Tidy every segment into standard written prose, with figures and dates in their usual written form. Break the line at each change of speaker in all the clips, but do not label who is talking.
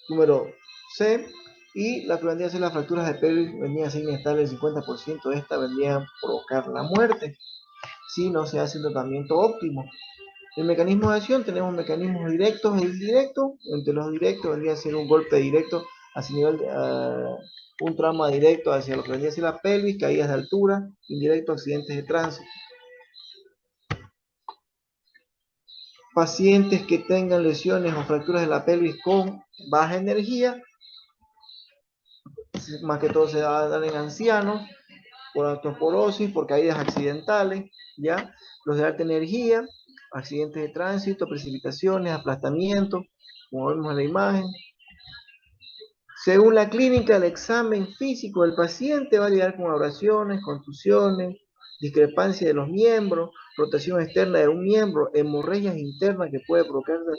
Número C, y la que vendría a ser las fracturas de pelvis vendrían a ser inestables, el 50% de estas vendrían a provocar la muerte si no se hace un tratamiento óptimo. El mecanismo de acción, tenemos mecanismos directos e indirectos. Entre los directos vendría a ser un golpe directo hacia nivel de, un trauma directo hacia lo que vendría a ser la pelvis, caídas de altura, indirecto accidentes de tránsito. Pacientes que tengan lesiones o fracturas de la pelvis con baja energía, más que todo se va a dar en ancianos, por osteoporosis, por caídas accidentales, ¿ya? Los de alta energía, accidentes de tránsito, precipitaciones, aplastamientos, como vemos en la imagen. Según la clínica, el examen físico del paciente va a llegar con abrasiones, contusiones, discrepancia de los miembros, rotación externa de un miembro, hemorragias internas que puede provocarse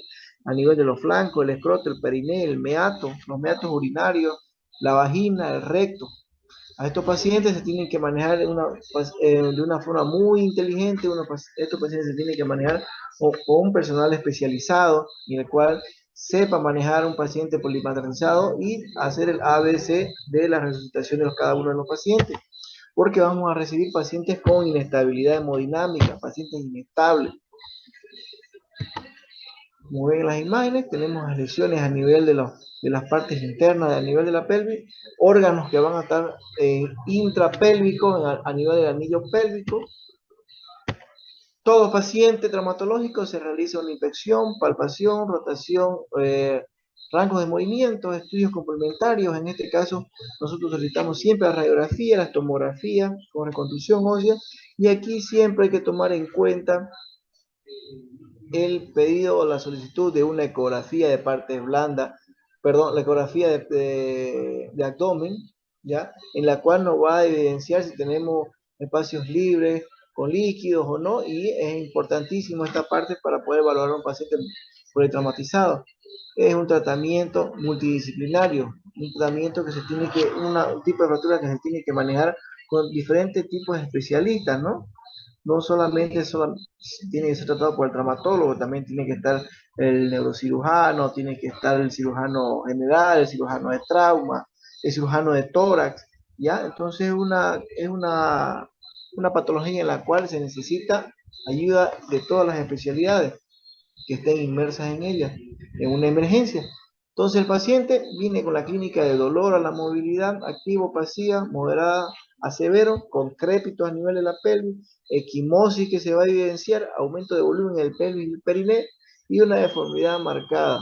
a nivel de los flancos, el escroto, el perineo, el meato, los meatos urinarios, la vagina, el recto. A estos pacientes se tienen que manejar de una forma muy inteligente. Estos pacientes se tienen que manejar con un personal especializado en el cual sepa manejar un paciente polimatizado y hacer el ABC de la resucitación de cada uno de los pacientes, porque vamos a recibir pacientes con inestabilidad hemodinámica, pacientes inestables. Como ven en las imágenes, tenemos lesiones a nivel de las partes internas, a nivel de la pelvis, órganos que van a estar intrapélvicos, a nivel del anillo pélvico. Todo paciente traumatológico se realiza una inspección, palpación, rotación, rangos de movimiento, estudios complementarios. En este caso, nosotros solicitamos siempre la radiografía, la tomografía con reconstrucción ósea, y aquí siempre hay que tomar en cuenta el pedido o la solicitud de una ecografía de partes blandas, perdón, la ecografía de abdomen, ¿ya? En la cual nos va a evidenciar si tenemos espacios libres, con líquidos o no, y es importantísimo esta parte para poder evaluar a un paciente politraumatizado. Es un tratamiento multidisciplinario, un tratamiento que se tiene que, un tipo de fractura que se tiene que manejar con diferentes tipos de especialistas, ¿no? No solamente tiene que ser tratado por el traumatólogo, también tiene que estar el neurocirujano, tiene que estar el cirujano general, el cirujano de trauma, el cirujano de tórax, ¿ya? Entonces una patología en la cual se necesita ayuda de todas las especialidades que estén inmersas en ella, en una emergencia. Entonces el paciente viene con la clínica de dolor a la movilidad, activo, pasiva, moderada a severo, con crépitos a nivel de la pelvis, equimosis que se va a evidenciar, aumento de volumen en el pelvis y el periné, y una deformidad marcada,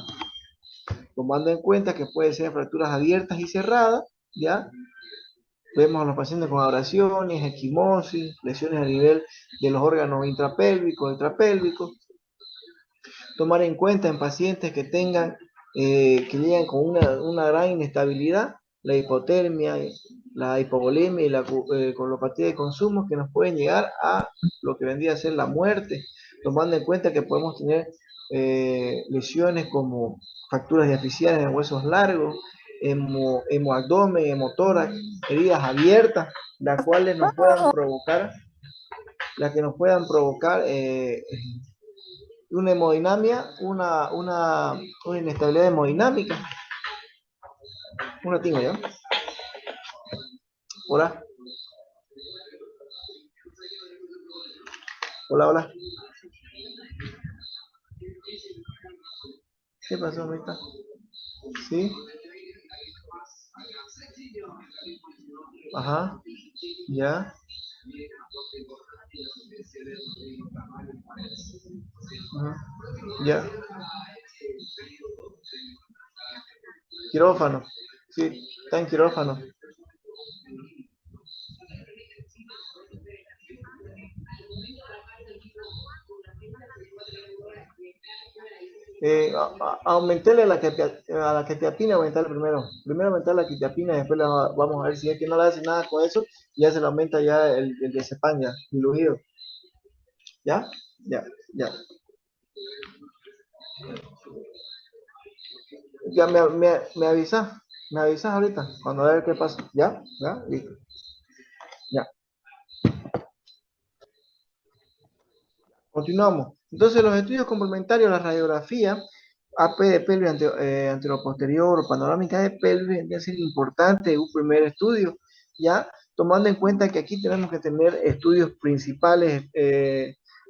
tomando en cuenta que puede ser fracturas abiertas y cerradas, ¿ya? Vemos a los pacientes con abrasiones, equimosis, lesiones a nivel de los órganos intrapélvicos, extrapélvicos. Tomar en cuenta en pacientes que tengan, que llegan con una gran inestabilidad, la hipotermia, la hipovolemia y la colopatía de consumo, que nos pueden llegar a lo que vendría a ser la muerte, tomando en cuenta que podemos tener lesiones como fracturas diapiciales en huesos largos, hemoabdomen, hemotórax, heridas abiertas, las cuales nos puedan provocar, una hemodinamia, una inestabilidad hemodinámica. Una tinga, ¿ya? Hola. Hola, hola. ¿Qué pasó, ahorita? ¿Sí? Ajá. ¿Ya? Ajá. ¿Ya? Quirófano. Sí, está en quirófano. Aumentarle a la quetiapina, aumentarle primero. Primero aumentar la quetiapina, después vamos a ver si es que no le hace nada con eso, ya se le aumenta ya el diazepam ya, diluido. ¿Ya? Ya, ya. Ya me avisas ahorita, cuando a ver qué pasa. ¿Ya? ¿Ya? Listo. Ya. Continuamos. Entonces, los estudios complementarios a la radiografía AP de pelvis anteroposterior o panorámica de pelvis vendría a ser importante un primer estudio, ya tomando en cuenta que aquí tenemos que tener estudios principales,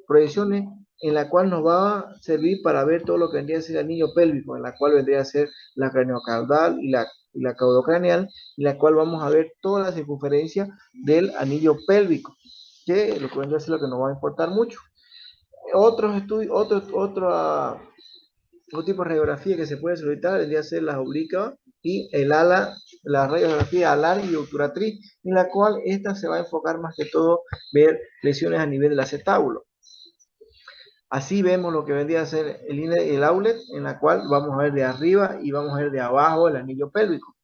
proyecciones, en la cual nos va a servir para ver todo lo que vendría a ser el anillo pélvico, en la cual vendría a ser la craniocaudal y la caudocraneal, en la cual vamos a ver toda la circunferencia del anillo pélvico, que lo que vendría a ser lo que nos va a importar mucho. Otros estudios, otro tipo de radiografía que se puede solicitar vendría a ser las oblicuas y el ala, la radiografía alar y obturatriz, en la cual esta se va a enfocar más que todo ver lesiones a nivel del acetábulo. Así vemos lo que vendría a ser el inlet y el outlet, en la cual vamos a ver de arriba y vamos a ver de abajo el anillo pélvico.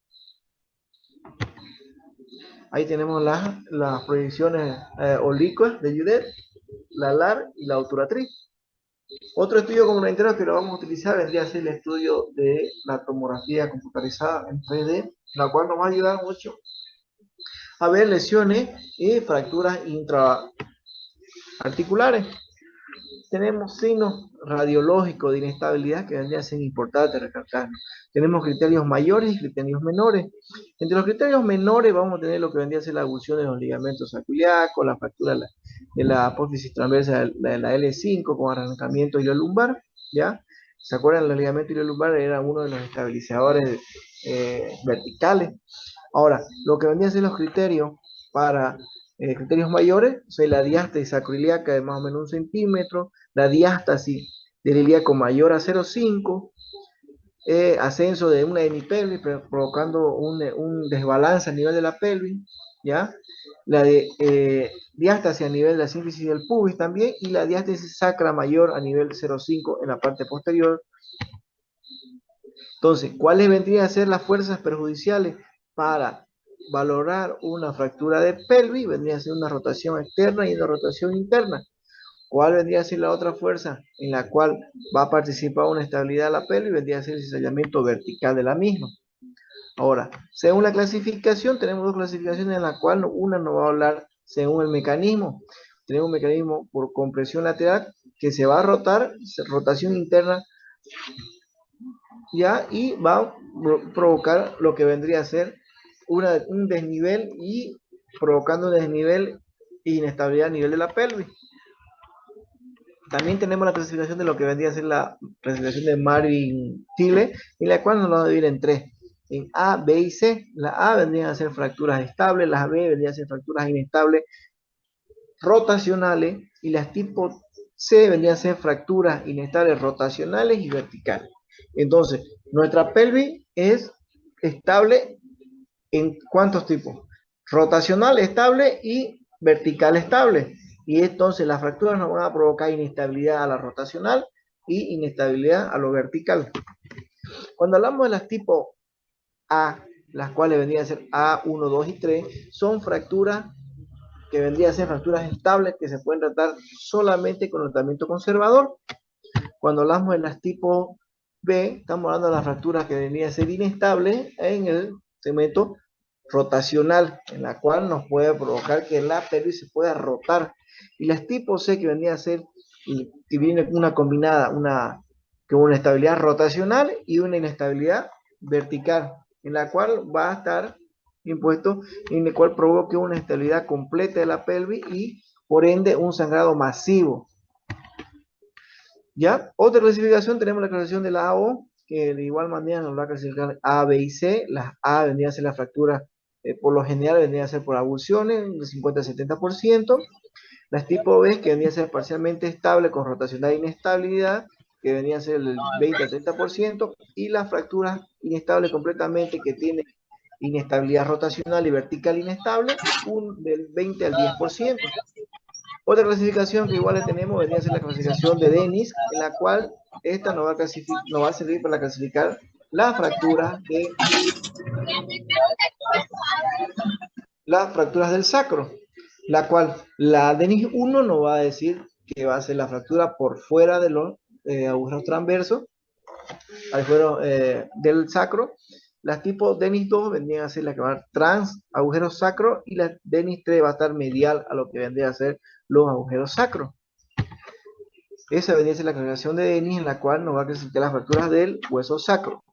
Ahí tenemos las proyecciones oblicuas de Judet, la alar y la obturatriz. Otro estudio complementario que lo vamos a utilizar vendría a ser el estudio de la tomografía computarizada en 3D, la cual nos va a ayudar mucho a ver lesiones y fracturas intraarticulares. Tenemos signos radiológicos de inestabilidad que vendrían a ser importantes recalcar. Tenemos criterios mayores y criterios menores. Entre los criterios menores vamos a tener lo que vendría a ser la abulsión de los ligamentos sacroiliacos, la fractura de la apófisis transversa de la L5 con arrancamiento iliolumbar, ¿ya? ¿Se acuerdan? Los ligamentos iliolumbar eran uno de los estabilizadores verticales. Ahora, lo que vendrían a ser los criterios para criterios mayores, o sea, la diástasis sacroiliaca de más o menos 1 centímetro, la diástasis del ilíaco mayor a 0,5, ascenso de una hemipelvis provocando un desbalance a nivel de la pelvis, ¿ya? La diástasis a nivel de la sínfisis del pubis también, y la diástasis sacra mayor a nivel 0,5 en la parte posterior. Entonces, ¿cuáles vendrían a ser las fuerzas perjudiciales para valorar una fractura de pelvis? Vendría a ser una rotación externa y una rotación interna. ¿Cuál vendría a ser la otra fuerza en la cual va a participar una estabilidad de la pelvis? Vendría a ser el cizallamiento vertical de la misma. Ahora, según la clasificación, tenemos dos clasificaciones en la cual una nos va a hablar según el mecanismo. Tenemos un mecanismo por compresión lateral que se va a rotar, rotación interna, ya, y va a provocar lo que vendría a ser un desnivel y provocando un desnivel e inestabilidad a nivel de la pelvis. También tenemos la clasificación de lo que vendría a ser la clasificación de Marvin-Tille, en la cual nos lo vamos a dividir en tres, en A, B y C. La A vendrían a ser fracturas estables, las B vendrían a ser fracturas inestables rotacionales, y las tipo C vendrían a ser fracturas inestables rotacionales y verticales. Entonces, nuestra pelvis es estable en ¿cuántos tipos? Rotacional estable y vertical estable. Y entonces las fracturas nos van a provocar inestabilidad a la rotacional y inestabilidad a lo vertical. Cuando hablamos de las tipo A, las cuales vendrían a ser A1, 2 y 3, son fracturas que vendrían a ser fracturas estables que se pueden tratar solamente con tratamiento conservador. Cuando hablamos de las tipo B, estamos hablando de las fracturas que vendrían a ser inestables en el segmento rotacional, en la cual nos puede provocar que la pelvis se pueda rotar. Y las tipo C, que vendría a ser, que viene una combinada, con una estabilidad rotacional y una inestabilidad vertical, en la cual va a estar impuesto, en el cual provoque una estabilidad completa de la pelvis y por ende un sangrado masivo. ¿Ya? Otra clasificación, tenemos la clasificación de la AO, que de igual manera nos va a clasificar A, B y C. Las A vendrían a ser las fracturas, por lo general vendrían a ser por avulsiones, del 50 al 70%. Las tipo B, que vendrían a ser parcialmente estable con rotacional e inestabilidad, que vendrían a ser el 20 al 30%. Y las fracturas inestables completamente, que tienen inestabilidad rotacional y vertical inestable, del 20 al 10%. Otra clasificación que igual le tenemos vendría a ser la clasificación de Dennis, en la cual esta nos va a servir para clasificar las fracturas del sacro, la cual la Dennis 1 nos va a decir que va a ser la fractura por fuera de los agujeros transversos, agujeros del sacro. Las tipo Dennis 2 vendrían a ser las que van a trans agujeros sacro, y la Dennis 3 va a estar medial a lo que vendría a ser los agujeros sacros. Esa vendría a ser la congregación de Denis, en la cual nos va a clasificar las fracturas del hueso sacro.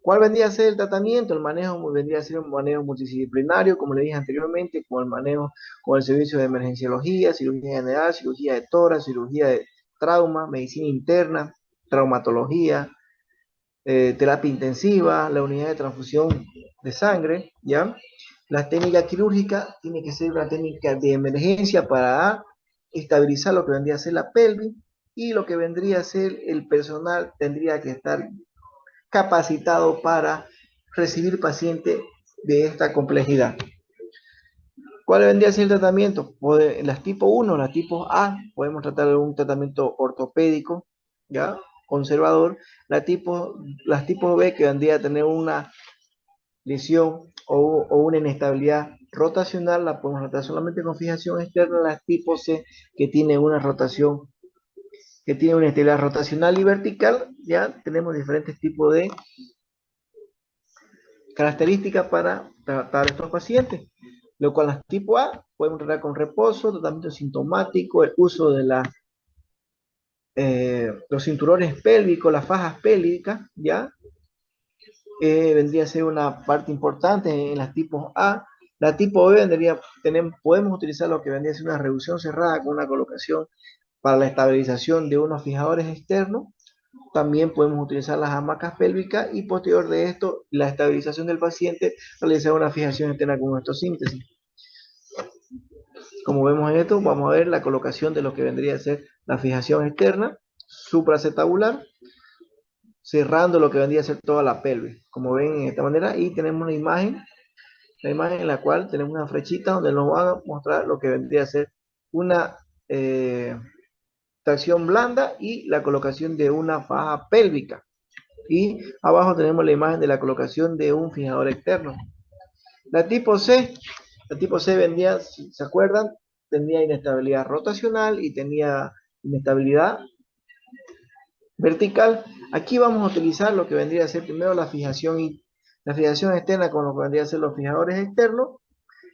¿Cuál vendría a ser el tratamiento? El manejo vendría a ser un manejo multidisciplinario, como le dije anteriormente, con el manejo con el servicio de emergenciología, cirugía general, cirugía de tórax, cirugía de trauma, medicina interna, traumatología, terapia intensiva, la unidad de transfusión de sangre, ¿ya? La técnica quirúrgica tiene que ser una técnica de emergencia para estabilizar lo que vendría a ser la pelvis, y lo que vendría a ser el personal tendría que estar capacitado para recibir pacientes de esta complejidad. ¿Cuál vendría a ser el tratamiento? Las tipo 1, las tipo A, podemos tratar de un tratamiento ortopédico, ¿ya? Conservador. Las tipo B, que vendría a tener una lesión o una inestabilidad rotacional, la podemos tratar solamente con fijación externa. Las tipo C, que tiene una rotación, que tiene una estabilidad rotacional y vertical, ya tenemos diferentes tipos de características para tratar a estos pacientes, lo cual las tipo A podemos tratar con reposo, tratamiento sintomático, el uso de los cinturones pélvicos, las fajas pélvicas, ¿ya? Vendría a ser una parte importante en las tipos A. La tipo B podemos utilizar lo que vendría a ser una reducción cerrada con una colocación para la estabilización de unos fijadores externos. También podemos utilizar las hamacas pélvicas, y posterior de esto, la estabilización del paciente, realizar una fijación externa con osteosíntesis. Como vemos en esto, vamos a ver la colocación de lo que vendría a ser la fijación externa supraacetabular, cerrando lo que vendría a ser toda la pelvis, como ven en esta manera, y tenemos una imagen, la imagen en la cual tenemos una flechita donde nos van a mostrar lo que vendría a ser una tracción blanda y la colocación de una faja pélvica. Y abajo tenemos la imagen de la colocación de un fijador externo. La tipo C, la tipo C vendría, si se acuerdan, tenía inestabilidad rotacional y tenía inestabilidad vertical. Aquí vamos a utilizar lo que vendría a ser primero la fijación externa con lo que vendría a ser los fijadores externos,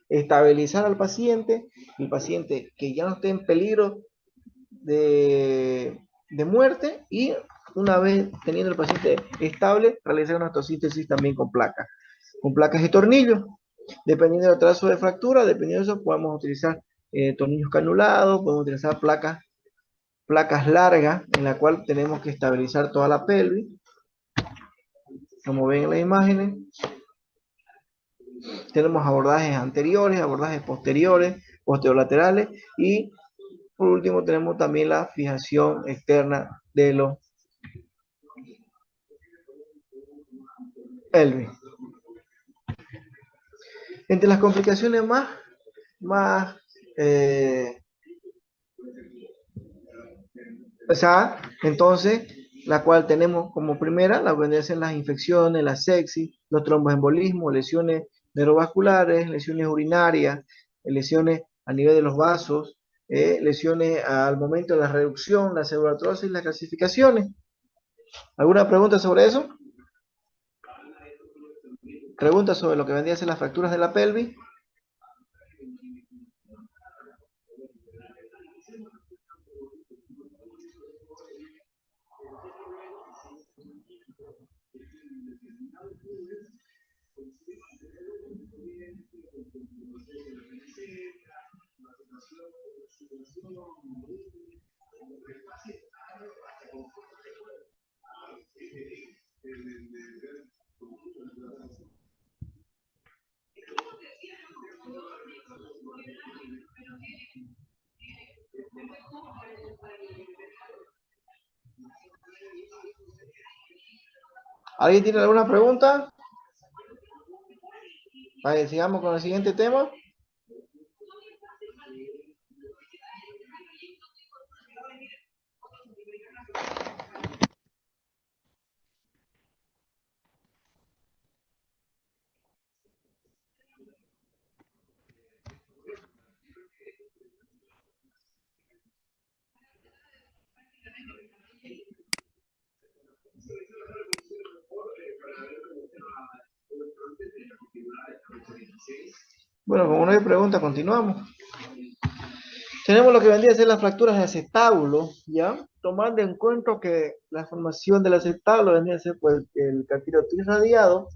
estabilizar al paciente, el paciente que ya no esté en peligro de muerte, y una vez teniendo el paciente estable, realizar una osteosíntesis también con placas y tornillos. Dependiendo del trazo de fractura, dependiendo de eso, podemos utilizar tornillos canulados, podemos utilizar placas largas, en la cual tenemos que estabilizar toda la pelvis, como ven en las imágenes. Tenemos abordajes anteriores, abordajes posteriores, posterolaterales, y por último tenemos también la fijación externa de los pelvis. Entre las complicaciones más o sea, entonces, la cual tenemos como primera, la que vendría a ser las infecciones, la sepsis, los tromboembolismos, lesiones neurovasculares, lesiones urinarias, lesiones a nivel de los vasos, lesiones al momento de la reducción, la celulotrosis y las calcificaciones. ¿Alguna pregunta sobre eso? ¿Preguntas sobre lo que vendría a ser las fracturas de la pelvis? ¿Alguien tiene alguna pregunta? Vale, sigamos con el siguiente tema. Bueno, como no hay pregunta, continuamos. Tenemos lo que vendría a ser las fracturas de acetábulo, ¿ya? Tomando en cuenta que la formación del acetábulo vendría a ser pues, el cartílago radiado,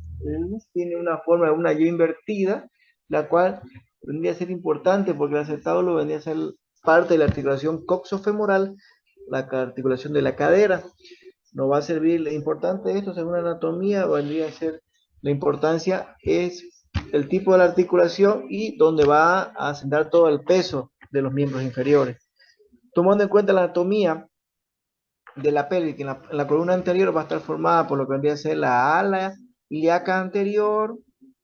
tiene una forma de una Y invertida, la cual vendría a ser importante porque el acetábulo vendría a ser parte de la articulación coxofemoral, la articulación de la cadera. Nos va a servir, importante esto según la anatomía, vendría a ser, la importancia es el tipo de la articulación y donde va a sentar todo el peso de los miembros inferiores. Tomando en cuenta la anatomía de la pelvis, que en la columna anterior va a estar formada por lo que vendría a ser la ala ilíaca anterior,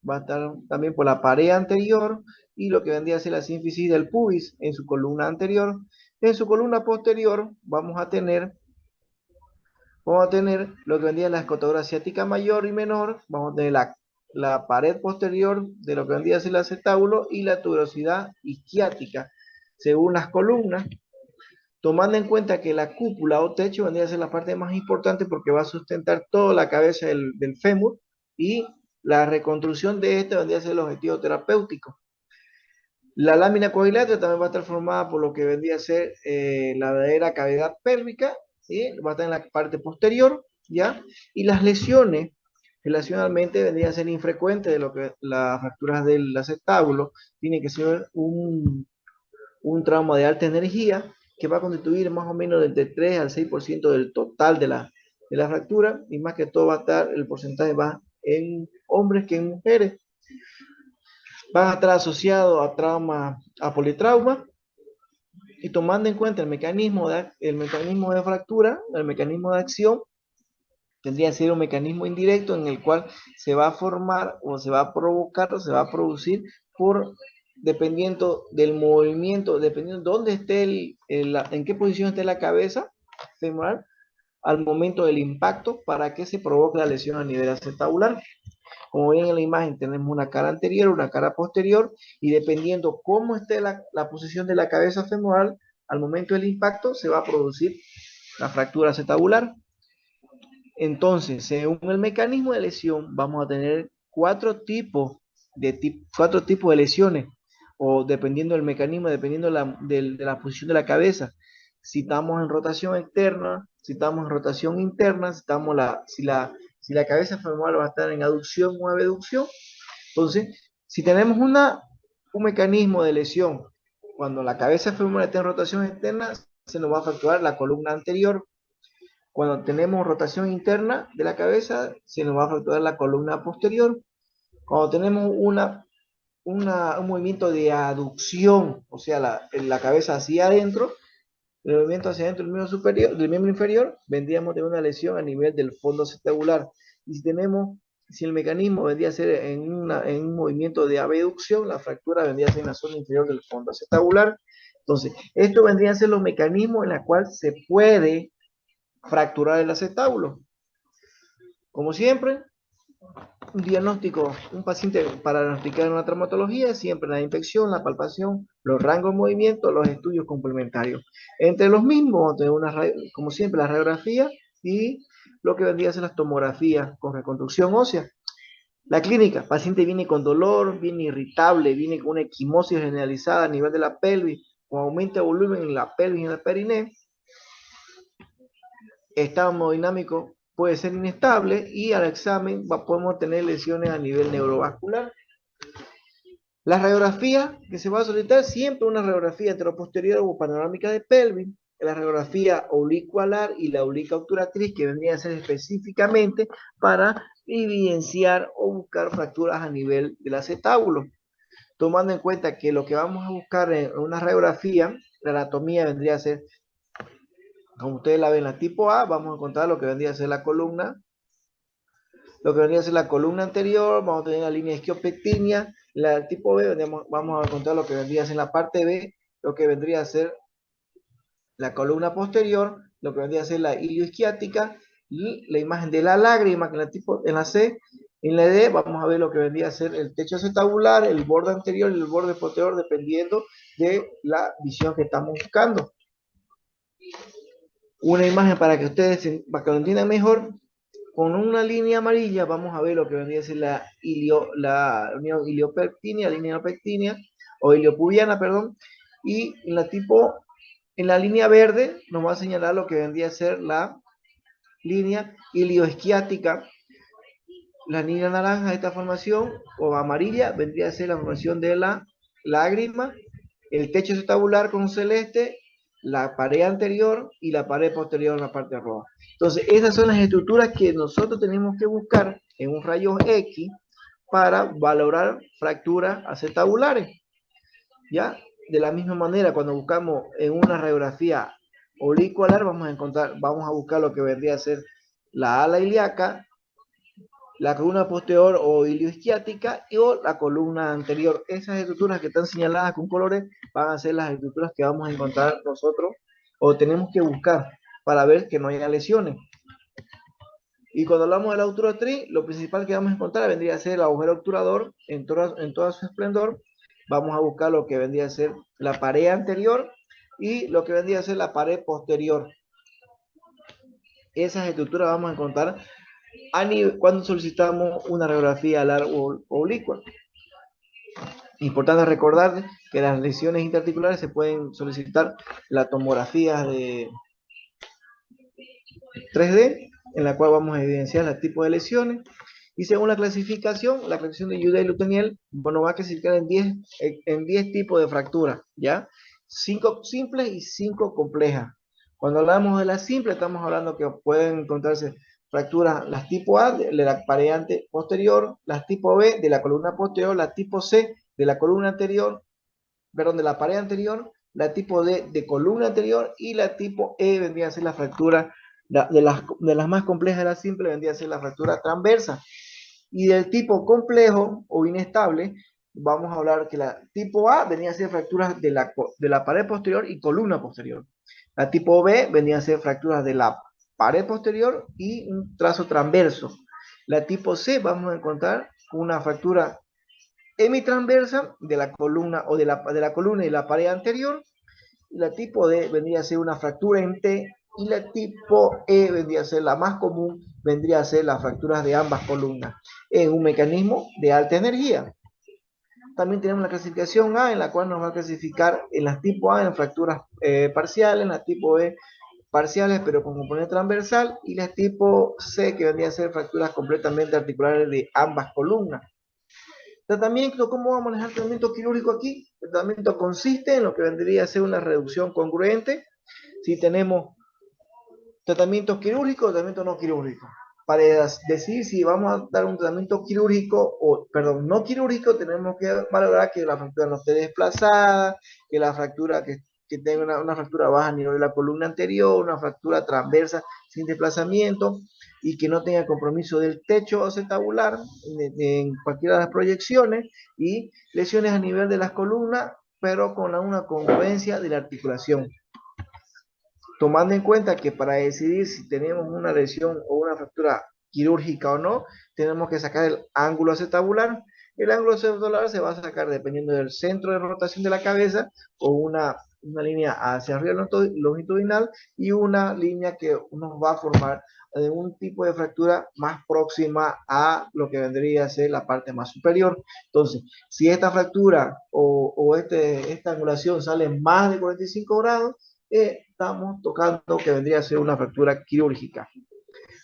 va a estar también por la pared anterior y lo que vendría a ser la sínfisis del pubis en su columna anterior. En su columna posterior vamos a tener lo que vendría la escotadura ciática mayor y menor, vamos a tener la pared posterior de lo que vendría a ser el acetábulo y la tuberosidad isquiática, según las columnas, tomando en cuenta que la cúpula o techo vendría a ser la parte más importante porque va a sustentar toda la cabeza del fémur y la reconstrucción de este vendría a ser el objetivo terapéutico. La lámina coagulante también va a estar formada por lo que vendría a ser la verdadera cavidad pélvica, ¿sí? Va a estar en la parte posterior, ¿ya? Y las lesiones, relacionalmente, vendrían a ser infrecuentes de lo que las fracturas del acetábulo, tiene que ser un trauma de alta energía que va a constituir más o menos entre 3 al 6% del total de la fractura, y más que todo va a estar, el porcentaje va en hombres que en mujeres. Van a estar asociados a trauma, a politrauma, y tomando en cuenta el mecanismo de fractura, el mecanismo de acción, tendría que ser un mecanismo indirecto en el cual se va a formar o se va a provocar o se va a producir dependiendo del movimiento, dependiendo dónde esté en qué posición esté la cabeza femoral al momento del impacto para que se provoque la lesión a nivel acetabular. Como ven en la imagen, tenemos una cara anterior, una cara posterior, y dependiendo cómo esté la posición de la cabeza femoral, al momento del impacto se va a producir la fractura acetabular. Entonces, según el mecanismo de lesión, vamos a tener cuatro tipos de lesiones, o dependiendo del mecanismo, dependiendo de la posición de la cabeza. Si estamos en rotación externa, si estamos en rotación interna, si la cabeza femoral va a estar en aducción o abducción. Entonces, si tenemos un mecanismo de lesión, cuando la cabeza femoral está en rotación externa, se nos va a fracturar la columna anterior. Cuando tenemos rotación interna de la cabeza, se nos va a fracturar la columna posterior. Cuando tenemos un movimiento de aducción, o sea, la cabeza hacia adentro, el movimiento hacia adentro del miembro inferior, vendríamos de una lesión a nivel del fondo acetabular. Y si el mecanismo vendría a ser en un movimiento de abducción, la fractura vendría a ser en la zona inferior del fondo acetabular. Entonces, esto vendría a ser los mecanismos en los cuales se puede fracturar el acetábulo. Como siempre, un paciente para diagnosticar una traumatología, siempre la inspección, la palpación, los rangos de movimiento, los estudios complementarios. Entre los mismos, como siempre, la radiografía y lo que vendría a ser las tomografías con reconstrucción ósea. La clínica, paciente viene con dolor, viene irritable, viene con una equimosis generalizada a nivel de la pelvis, con aumento de volumen en la pelvis y en el periné. Estado hemodinámico puede ser inestable y al examen podemos tener lesiones a nivel neurovascular. La radiografía que se va a solicitar, siempre una radiografía enteroposterior o panorámica de pelvis, la radiografía oblicualar y la obliqua obturatriz, que vendrían a ser específicamente para evidenciar o buscar fracturas a nivel del acetábulo. Tomando en cuenta que lo que vamos a buscar en una radiografía, la anatomía vendría a ser, como ustedes la ven, la tipo A, vamos a encontrar lo que vendría a ser la columna, anterior, vamos a tener la línea isquiopectínea, la tipo B, vamos a encontrar lo que vendría a ser la parte B, lo que vendría a ser la columna posterior, lo que vendría a ser la ilioisquiática, y la imagen de la lágrima, que en la C. En la D vamos a ver lo que vendría a ser el techo acetabular, el borde anterior y el borde posterior, dependiendo de la visión que estamos buscando. Una imagen para que para que lo entiendan mejor. Con una línea amarilla vamos a ver lo que vendría a ser la unión iliopectínea, línea pectínea, o iliopubiana, perdón, y en la línea verde nos va a señalar lo que vendría a ser la línea ilioisquiática. La línea naranja de esta formación o amarilla vendría a ser la formación de la lágrima, el techo tabular con celeste, la pared anterior y la pared posterior en la parte roja. Entonces, esas son las estructuras que nosotros tenemos que buscar en un rayo X para valorar fracturas acetabulares. ¿Ya? De la misma manera, cuando buscamos en una radiografía auricular, vamos a buscar lo que vendría a ser la ala ilíaca, la columna posterior o ilioisquiática o la columna anterior. Esas estructuras que están señaladas con colores van a ser las estructuras que vamos a encontrar nosotros o tenemos que buscar para ver que no haya lesiones. Y cuando hablamos de la obturatriz, lo principal que vamos a encontrar vendría a ser el agujero obturador en todo su esplendor. Vamos a buscar lo que vendría a ser la pared anterior y lo que vendría a ser la pared posterior. Esas estructuras vamos a encontrar cuando solicitamos una radiografía largo oblicua. Importante recordar que las lesiones interarticulares se pueden solicitar la tomografía de 3D, en la cual vamos a evidenciar los tipos de lesiones. Y según la clasificación de Uday-Luteniel, bueno, va a clasificar en 10 tipos de fracturas, ¿ya? 5 simples y 5 complejas. Cuando hablamos de las simples, estamos hablando que pueden encontrarse fracturas, las tipo A de la pared posterior, las tipo B de la columna posterior, la tipo C de la columna anterior, perdón, de la pared anterior, la tipo D de columna anterior y la tipo E vendría a ser la fractura de las más complejas de la simple, vendría a ser la fractura transversa. Y del tipo complejo o inestable, vamos a hablar que la tipo A venía a ser fracturas de la pared posterior y columna posterior. La tipo B venía a ser fracturas de la pared posterior y un trazo transverso. La tipo C vamos a encontrar una fractura hemitransversa de la columna o de la columna y la pared anterior. Y la tipo D vendría a ser una fractura en T y la tipo E vendría a ser la más común, vendría a ser las fracturas de ambas columnas en un mecanismo de alta energía. También tenemos la clasificación A, en la cual nos va a clasificar en las tipo A en fracturas parciales, en la tipo B parciales pero con componente transversal, y las tipo C que vendría a ser fracturas completamente articulares de ambas columnas. Tratamiento, ¿cómo vamos a manejar el tratamiento quirúrgico aquí? El tratamiento consiste en lo que vendría a ser una reducción congruente. Si tenemos tratamiento quirúrgico o tratamiento no quirúrgico. Para decidir si vamos a dar un tratamiento quirúrgico o, perdón, no quirúrgico, tenemos que valorar que la fractura no esté desplazada, que la fractura que tenga una fractura baja a nivel de la columna anterior, una fractura transversa sin desplazamiento y que no tenga compromiso del techo acetabular en cualquiera de las proyecciones y lesiones a nivel de las columnas, pero con una congruencia de la articulación. Tomando en cuenta que para decidir si tenemos una lesión o una fractura quirúrgica o no, tenemos que sacar el ángulo acetabular. El ángulo acetabular se va a sacar dependiendo del centro de rotación de la cabeza o una línea hacia arriba longitudinal y una línea que nos va a formar de un tipo de fractura más próxima a lo que vendría a ser la parte más superior. Entonces, si esta fractura o esta angulación sale más de 45 grados, estamos tocando que vendría a ser una fractura quirúrgica.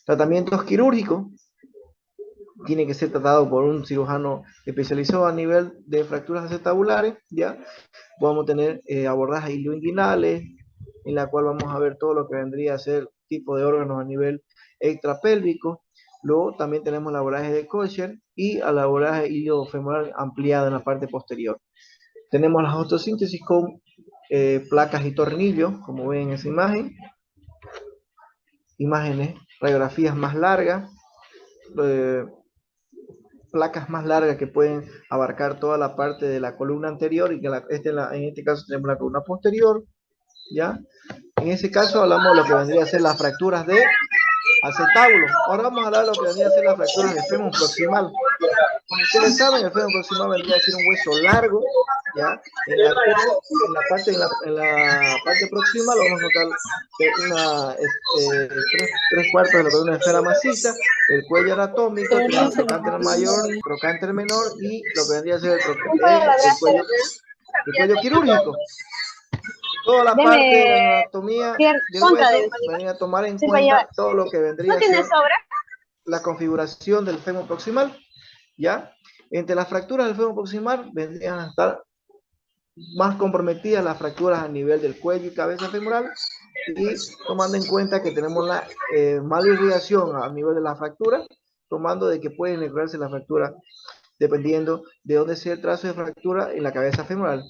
Tratamientos quirúrgicos tiene que ser tratado por un cirujano especializado a nivel de fracturas acetabulares, ¿ya? Vamos a tener abordajes ilioinguinales, en la cual vamos a ver todo lo que vendría a ser tipo de órganos a nivel extrapélvico. Luego también tenemos el abordaje de Kocher y el abordaje iliofemoral ampliado en la parte posterior. Tenemos las osteosíntesis con placas y tornillos, como ven en esa imagen. Imágenes, radiografías más largas, placas más largas que pueden abarcar toda la parte de la columna anterior y que en este caso tenemos la columna posterior, ¿ya? En ese caso hablamos de lo que vendría a ser las fracturas de acetábulo. Ahora vamos a hablar de lo que vendría a ser las fracturas de fémur proximal. Como ustedes saben, el fémur proximal vendría a ser un hueso largo, ¿ya? En la parte proximal vamos a notar tres cuartos de la columna esfera maciza, el cuello anatómico, tenemos el trocánter mayor, trocánter menor y lo que vendría a ser el cuello quirúrgico. Toda la parte de la
Deme
anatomía del
contra
hueso
de
vendría a tomar en
sí, para llevar.
cuenta todo lo que vendría
¿No
a
tiene
ser
sobra?
la configuración del fémur proximal, ¿ya? Entre las fracturas del fémur proximal vendrían a estar más comprometidas las fracturas a nivel del cuello y cabeza femoral, y tomando en cuenta que tenemos la mala irrigación a nivel de la fractura, tomando de que pueden necrosarse la fractura dependiendo de dónde sea el trazo de fractura en la cabeza femoral.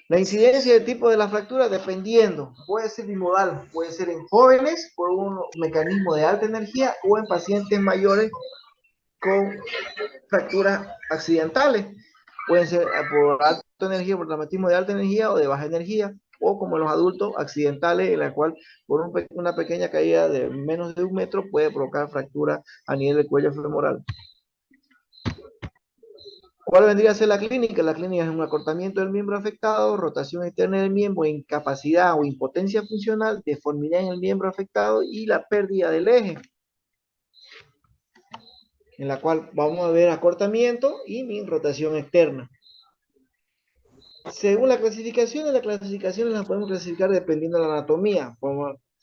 La incidencia del tipo de la fractura, dependiendo, puede ser bimodal, puede ser en jóvenes por un mecanismo de alta energía o en pacientes mayores con fracturas accidentales. Pueden ser por alta energía, por traumatismo de alta energía o de baja energía, o como los adultos accidentales, en la cual por una pequeña caída de menos de 1 metro puede provocar fractura a nivel del cuello femoral. ¿Cuál vendría a ser la clínica? La clínica es un acortamiento del miembro afectado, rotación externa del miembro, incapacidad o impotencia funcional, deformidad en el miembro afectado y la pérdida del eje, en la cual vamos a ver acortamiento y rotación externa. Según las clasificaciones las podemos clasificar dependiendo de la anatomía.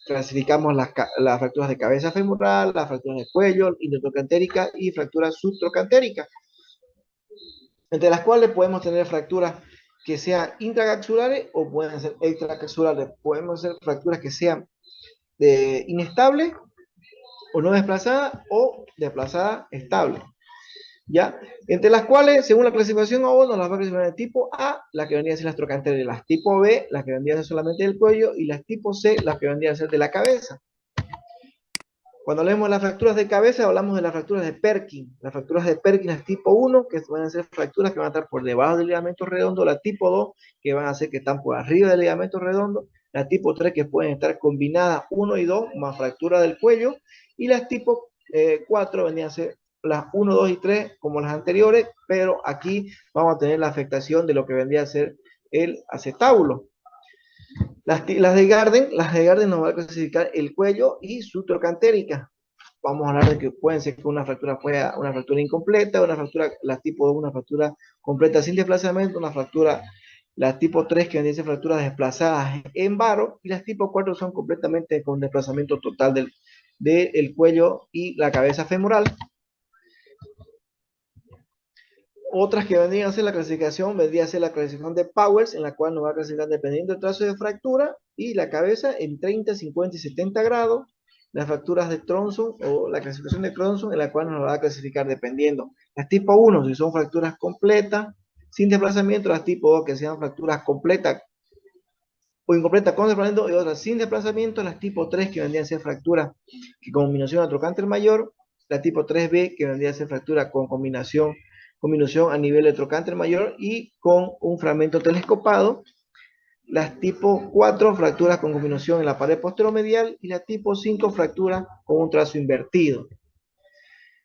Clasificamos las fracturas de cabeza femoral, las fracturas de cuello, intertrocantérica y fracturas subtrocantéricas, entre las cuales podemos tener fracturas que sean intracapsulares o pueden ser extracapsulares. Podemos hacer fracturas que sean inestables o no desplazadas o desplazadas estables. ¿Ya? Entre las cuales, según la clasificación A1, las va a clasificar de tipo A, las que vendrían a ser las trocantérias, las tipo B, las que vendrían a ser solamente del cuello, y las tipo C, las que vendrían a ser de la cabeza. Cuando hablamos de las fracturas de cabeza, hablamos de las fracturas de Perkin. Las fracturas de Perkin, las tipo 1, que van a ser fracturas que van a estar por debajo del ligamento redondo, la tipo 2, que van a ser que están por arriba del ligamento redondo, la tipo 3, que pueden estar combinadas 1 y 2, más fractura del cuello, y las tipo 4 vendrían a ser las 1, 2 y 3 como las anteriores, pero aquí vamos a tener la afectación de lo que vendría a ser el acetábulo. Las de Garden nos va a clasificar el cuello y su trocantérica. Vamos a hablar de que pueden ser que una fractura fuera una fractura incompleta, una fractura, la tipo 2, una fractura completa sin desplazamiento, una fractura, la tipo 3 que vendrían fracturas desplazadas en varo, y las tipo 4 son completamente con desplazamiento total del cuello y la cabeza femoral. Otras que vendrían a ser la clasificación, vendría a ser la clasificación de Powers, en la cual nos va a clasificar dependiendo del trazo de fractura y la cabeza en 30, 50 y 70 grados. Las fracturas de Tronson o la clasificación de Tronson, en la cual nos va a clasificar dependiendo. Las tipo 1, si son fracturas completas, sin desplazamiento, las tipo 2, que sean fracturas completas o incompletas con desplazamiento, y otras sin desplazamiento, las tipo 3, que vendrían a ser fracturas que combinación a trocánter mayor, la tipo 3B, que vendría a ser fractura con combinación a nivel de trocánter mayor y con un fragmento telescopado, las tipo 4 fracturas con combinación en la pared posteromedial y la tipo 5 fracturas con un trazo invertido.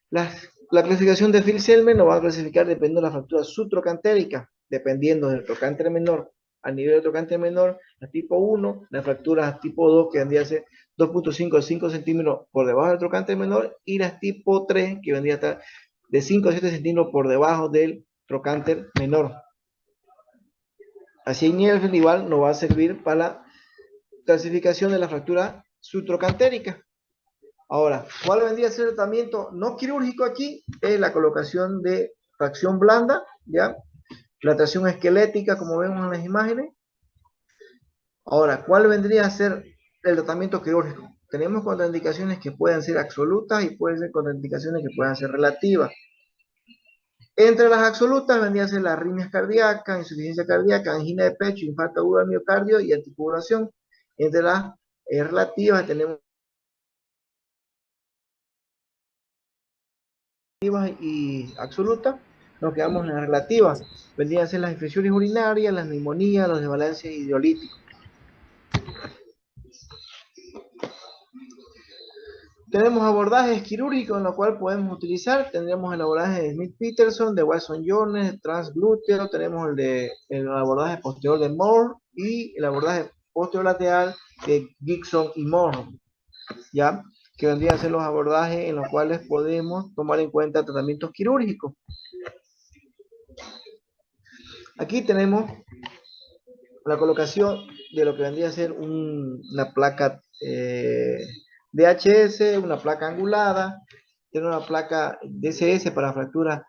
La clasificación de Phil-Selmer nos va a clasificar dependiendo de la fractura subtrocantérica, dependiendo del trocánter menor. A nivel de trocánter menor, la tipo 1, las fracturas tipo 2, que vendría a ser 2.5 a 5 centímetros por debajo del trocánter menor, y las tipo 3, que vendría a estar de 5 a 7 centímetros por debajo del trocánter menor. Así Nielsen igual nos va a servir para la clasificación de la fractura subtrocantérica. Ahora, ¿cuál vendría a ser el tratamiento no quirúrgico aquí? Es la colocación de fracción blanda, ¿ya? Dilatación esquelética, como vemos en las imágenes. Ahora, ¿cuál vendría a ser el tratamiento quirúrgico? Tenemos contraindicaciones que pueden ser absolutas y pueden ser contraindicaciones que pueden ser relativas. Entre las absolutas vendrían a ser las arritmias cardíacas, insuficiencia cardíaca, angina de pecho, infarto agudo del miocardio y anticoagulación. Entre las relativas tenemos y absolutas, nos quedamos en las relativas. Vendrían a ser las infecciones urinarias, las neumonías, los desbalances hidrolíticos. Tenemos abordajes quirúrgicos en los cuales podemos utilizar. Tendremos el abordaje de Smith-Peterson, de Watson-Jones, transglúteo. Tenemos el abordaje posterior de Moore y el abordaje posterolateral de Gibson y Moore, ¿ya? Que vendrían a ser los abordajes en los cuales podemos tomar en cuenta tratamientos quirúrgicos. Aquí tenemos la colocación de lo que vendría a ser una placa DHS, una placa angulada, tiene una placa DCS para fractura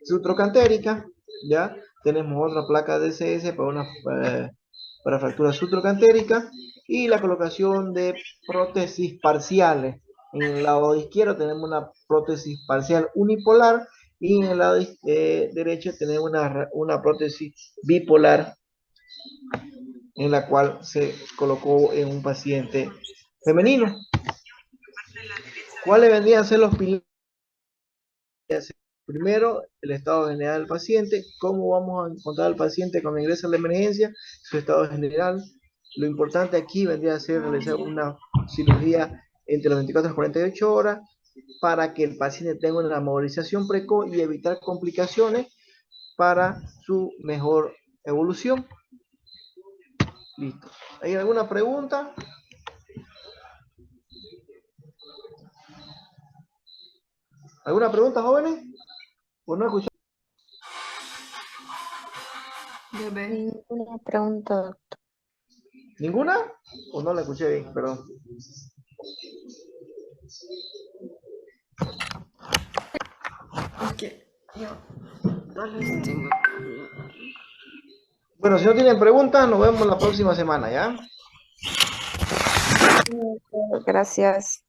sutrocantérica, ¿ya? Tenemos otra placa DCS para fractura sutrocantérica y la colocación de prótesis parciales. En el lado izquierdo tenemos una prótesis parcial unipolar y en el lado derecho tenemos una prótesis bipolar en la cual se colocó en un paciente femenino. ¿Cuáles vendrían a ser los pilares? Primero, el estado general del paciente, cómo vamos a encontrar al paciente cuando ingresa a la emergencia, su estado general. Lo importante aquí vendría a ser realizar una cirugía entre las 24 y 48 horas para que el paciente tenga una movilización precoz y evitar complicaciones para su mejor evolución. Listo. ¿Hay alguna pregunta? ¿Alguna pregunta, jóvenes? ¿O no escuché?
Ninguna pregunta, doctor.
¿Ninguna? ¿O no la escuché bien? Perdón.
Okay. No les tengo.
Bueno, si no tienen preguntas, nos vemos la próxima semana, ¿ya?
Gracias.